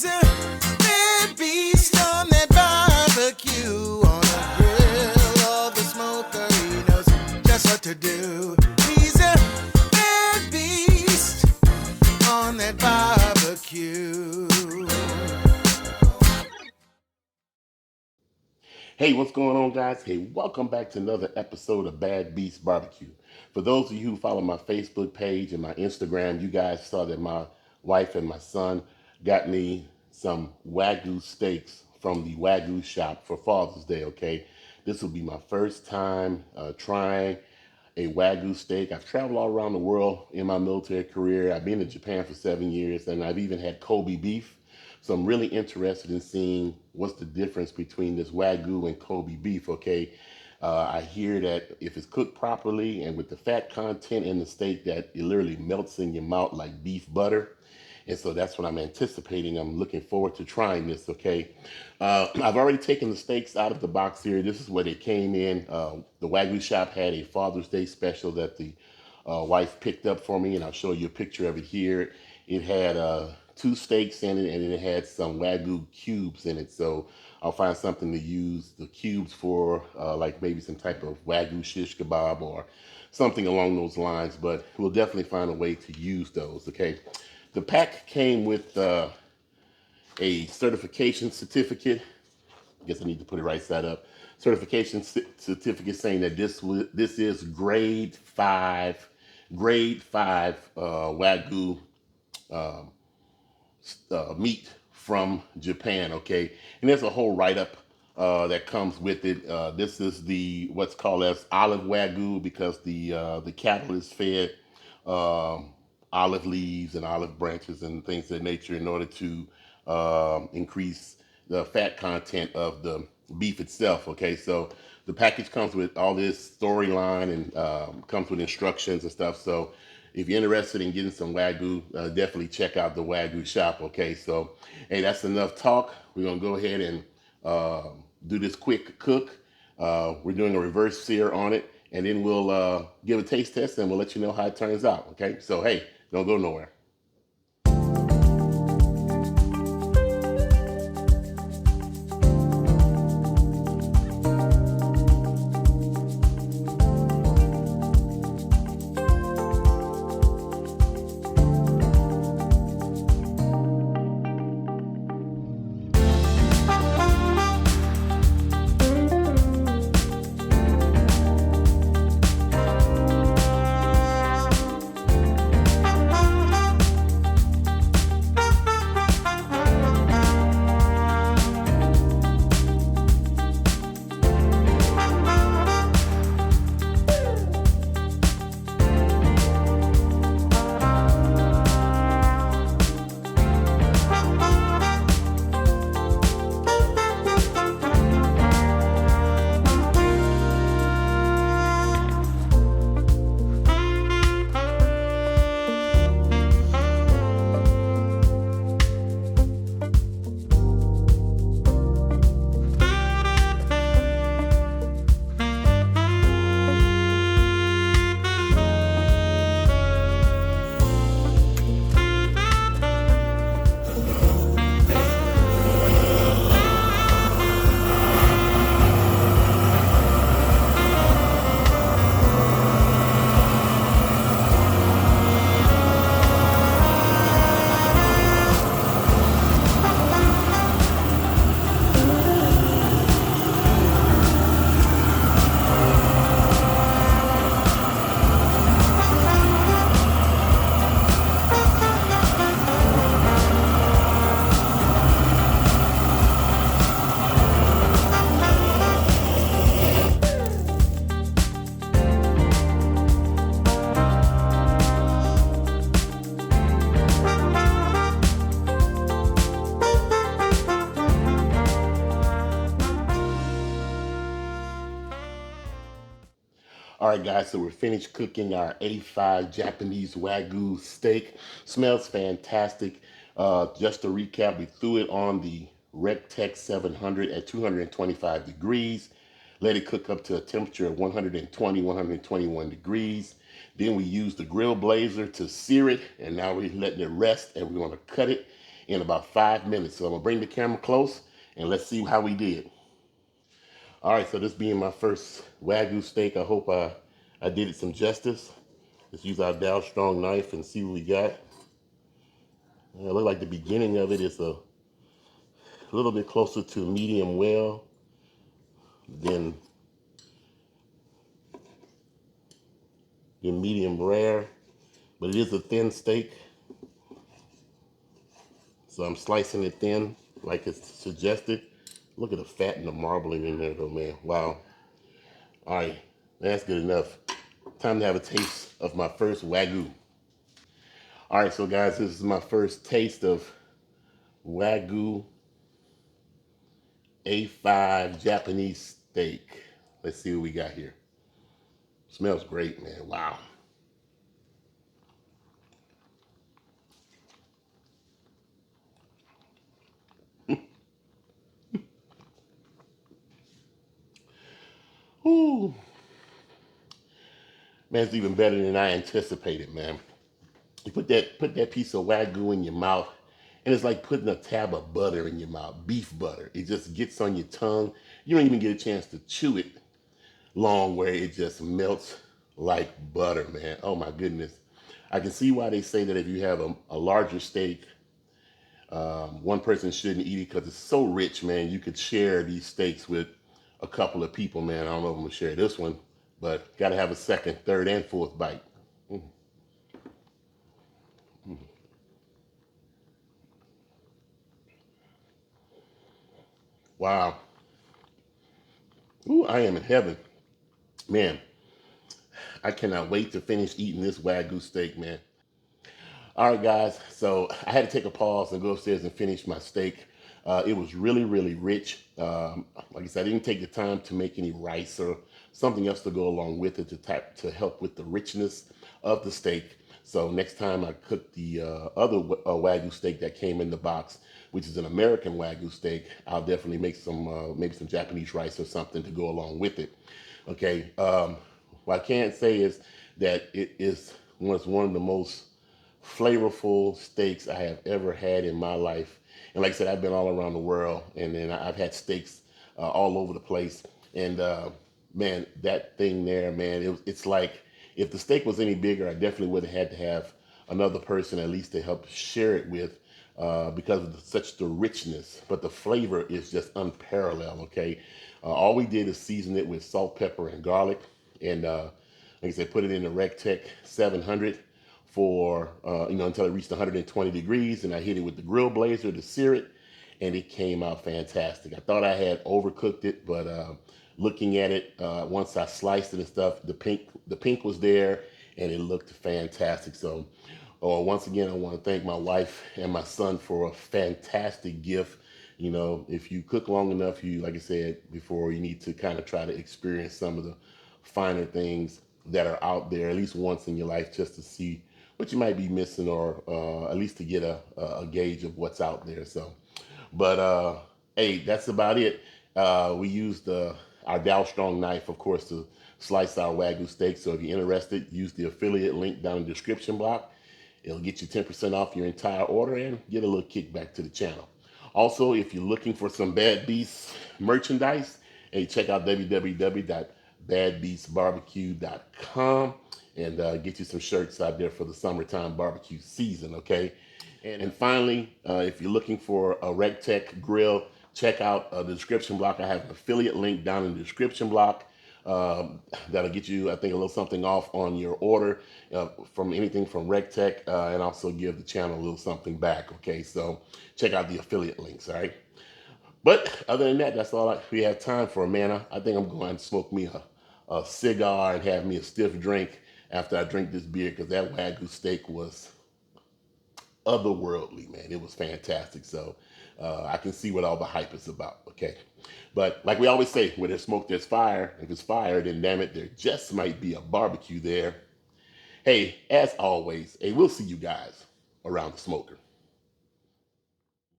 He's a red beast on that barbecue, on the grill or the smoker. He knows just what to do. He's a red beast on that barbecue. Hey, what's going on, guys? Hey, welcome back to another episode of Bad Beast Barbecue. For those of you who follow my Facebook page and my Instagram, you guys saw that my wife and my son got me some Wagyu steaks from the Wagyu shop for Father's Day, okay? This will be my first time trying a Wagyu steak. I've traveled all around the world in my military career. I've been in Japan for 7 years, and I've even had Kobe beef. So I'm really interested in seeing what's the difference between this Wagyu and Kobe beef, okay? I hear that if it's cooked properly and with the fat content in the steak, that it literally melts in your mouth like beef butter. And so that's what I'm anticipating. I'm looking forward to trying this, okay? I've already taken the steaks out of the box here. This is where they came in. The Wagyu shop had a Father's Day special that the wife picked up for me, and I'll show you a picture of it here. It had 2 steaks in it, and it had some Wagyu cubes in it. So I'll find something to use the cubes for, like maybe some type of Wagyu shish kebab or something along those lines. But we'll definitely find a way to use those, okay? The pack came with a certification certificate. I guess I need to put it right side up. Certification certificate saying that this is grade 5 Wagyu meat from Japan, okay? And there's a whole write-up that comes with it. This is what's called as olive Wagyu because the cattle is fed olive leaves and olive branches and things of that nature in order to increase the fat content of the beef itself, okay? So the package comes with all this storyline and comes with instructions and stuff. So if you're interested in getting some Wagyu, definitely check out the Wagyu shop, okay? So, hey, that's enough talk. We're going to go ahead and do this quick cook. We're doing a reverse sear on it, and then we'll give a taste test, and we'll let you know how it turns out, okay? So, hey, don't go nowhere. All right, guys, so we're finished cooking our A5 Japanese Wagyu steak. Smells fantastic. Just to recap, we threw it on the RecTech 700 at 225 degrees. Let it cook up to a temperature of 120, 121 degrees. Then we used the grill blazer to sear it, and now we're letting it rest, and we're going to cut it in about 5 minutes. So I'm gonna bring the camera close and let's see how we did. All right, so this being my first Wagyu steak, I hope I did it some justice. Let's use our Dow Strong knife and see what we got. It looks like the beginning of it is a little bit closer to medium well than medium rare, but it is a thin steak. So I'm slicing it thin like it's suggested. Look at the fat and the marbling in there though, man. Wow. All right, that's good enough. Time to have a taste of my first Wagyu. All right, so guys, this is my first taste of Wagyu A5 Japanese steak. Let's see what we got here. Smells great, man. Wow. Ooh. Man, it's even better than I anticipated, man. You put that piece of Wagyu in your mouth, and it's like putting a tab of butter in your mouth, beef butter. It just gets on your tongue. You don't even get a chance to chew it long, where it just melts like butter, man. Oh my goodness. I can see why they say that if you have a larger steak, one person shouldn't eat it because it's so rich, man. You could share these steaks with a couple of people, man. I don't know if I'm gonna share this one, but gotta have a second, third, and fourth bite. Mm. Mm. Wow. Ooh, I am in heaven. Man, I cannot wait to finish eating this Wagyu steak, man. All right, guys. So I had to take a pause and go upstairs and finish my steak. It was really, really rich. Like I said, I didn't take the time to make any rice or something else to go along with it to help with the richness of the steak. So next time I cook the other Wagyu steak that came in the box, which is an American Wagyu steak, I'll definitely make some maybe some Japanese rice or something to go along with it. Okay. What I can say is that it was one of the most flavorful steaks I have ever had in my life. And like I said, I've been all around the world, and then I've had steaks all over the place. And man, that thing there, man, it's like if the steak was any bigger, I definitely would have had to have another person at least to help share it with because of such the richness. But the flavor is just unparalleled. Okay, all we did is season it with salt, pepper, and garlic, and like I said, put it in the RecTech 700 for until it reached 120 degrees, and I hit it with the grill blazer to sear it, and it came out fantastic. I thought I had overcooked it, but looking at it once I sliced it and stuff, the pink was there, and it looked fantastic. So once again, I want to thank my wife and my son for a fantastic gift. You know, if you cook long enough, like I said before, you need to kind of try to experience some of the finer things that are out there at least once in your life, just to see what you might be missing, or at least to get a gauge of what's out there. So, but hey, that's about it. We used our Dow Strong knife, of course, to slice our Wagyu steak. So if you're interested, use the affiliate link down in the description block. It'll get you 10% off your entire order and get a little kickback to the channel. Also, if you're looking for some Bad Beast merchandise, hey, check out www.badbeastbarbecue.com and get you some shirts out there for the summertime barbecue season, okay? And finally, if you're looking for a RecTech grill, check out the description block. I have an affiliate link down in the description block. That'll get you, I think, a little something off on your order from anything from RecTech, and also give the channel a little something back, okay? So check out the affiliate links, all right? But other than that, that's all we have time for, man. I think I'm going to smoke me a cigar and have me a stiff drink after I drink this beer, because that Wagyu steak was otherworldly, man. It was fantastic. So I can see what all the hype is about, okay? But like we always say, where there's smoke, there's fire. If it's fire, then damn it, there just might be a barbecue there. Hey, as always, hey, we'll see you guys around the smoker.